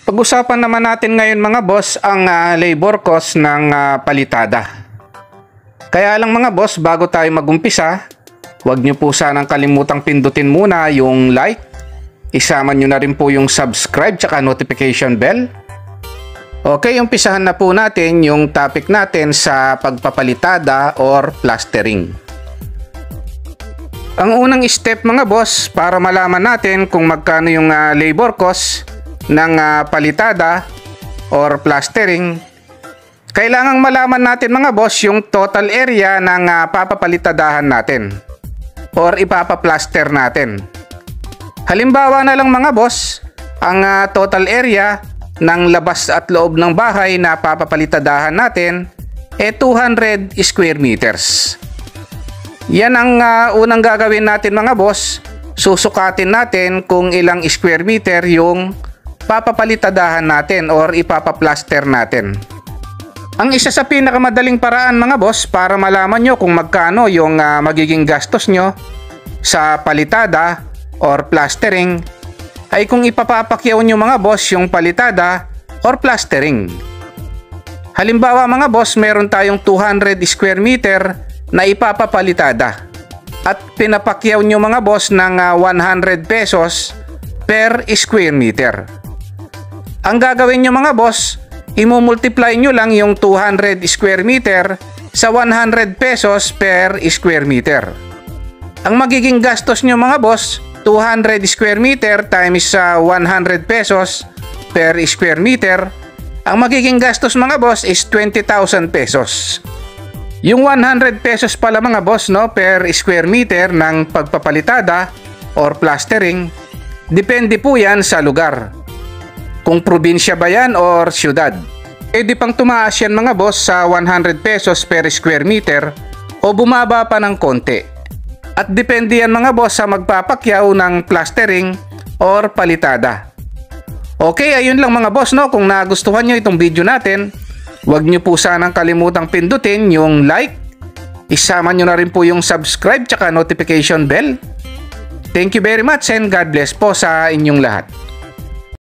Pag-usapan naman natin ngayon mga boss ang labor cost ng palitada. Kaya lang mga boss, bago tayo magumpisa, huwag nyo po sanang kalimutang pindutin muna yung like, isama nyo na rin po yung subscribe tsaka notification bell. Okay, umpisahan na po natin yung topic natin sa pagpapalitada or plastering. Ang unang step mga boss para malaman natin kung magkano yung labor cost ng palitada or plastering, kailangang malaman natin mga boss yung total area ng papapalitadahan natin or ipapaplaster natin. Halimbawa na lang mga boss, ang total area ng labas at loob ng bahay na papapalitadahan natin 200 square meters. Yan ang unang gagawin natin mga boss. Susukatin natin kung ilang square meter yung papapalitadahan natin or ipapaplaster natin. Ang isa sa pinakamadaling paraan mga boss para malaman nyo kung magkano yung magiging gastos nyo sa palitada or plastering ay kung ipapapakyaw nyo mga boss yung palitada or plastering. Halimbawa mga boss, meron tayong 200 square meter na ipapapalitada at pinapakyaw nyo mga boss ng 100 pesos per square meter. Ang gagawin nyo mga boss, imumultiply nyo lang yung 200 square meter sa 100 pesos per square meter. Ang magiging gastos nyo mga boss, 200 square meter times 100 pesos per square meter, ang magiging gastos mga boss is 20,000 pesos. Yung 100 pesos pala mga boss per square meter ng pagpapalitada or plastering, depende po yan sa lugar. Kung probinsya ba yan or syudad. Pwede pang tumaas yan mga boss sa 100 pesos per square meter o bumaba pa ng konti. At depende yan mga boss sa magpapakyaw ng plastering or palitada. Okay, ayun lang mga boss kung nagustuhan nyo itong video natin, huwag nyo po sanang kalimutang pindutin yung like, isama nyo na rin po yung subscribe tsaka notification bell. Thank you very much and God bless po sa inyong lahat.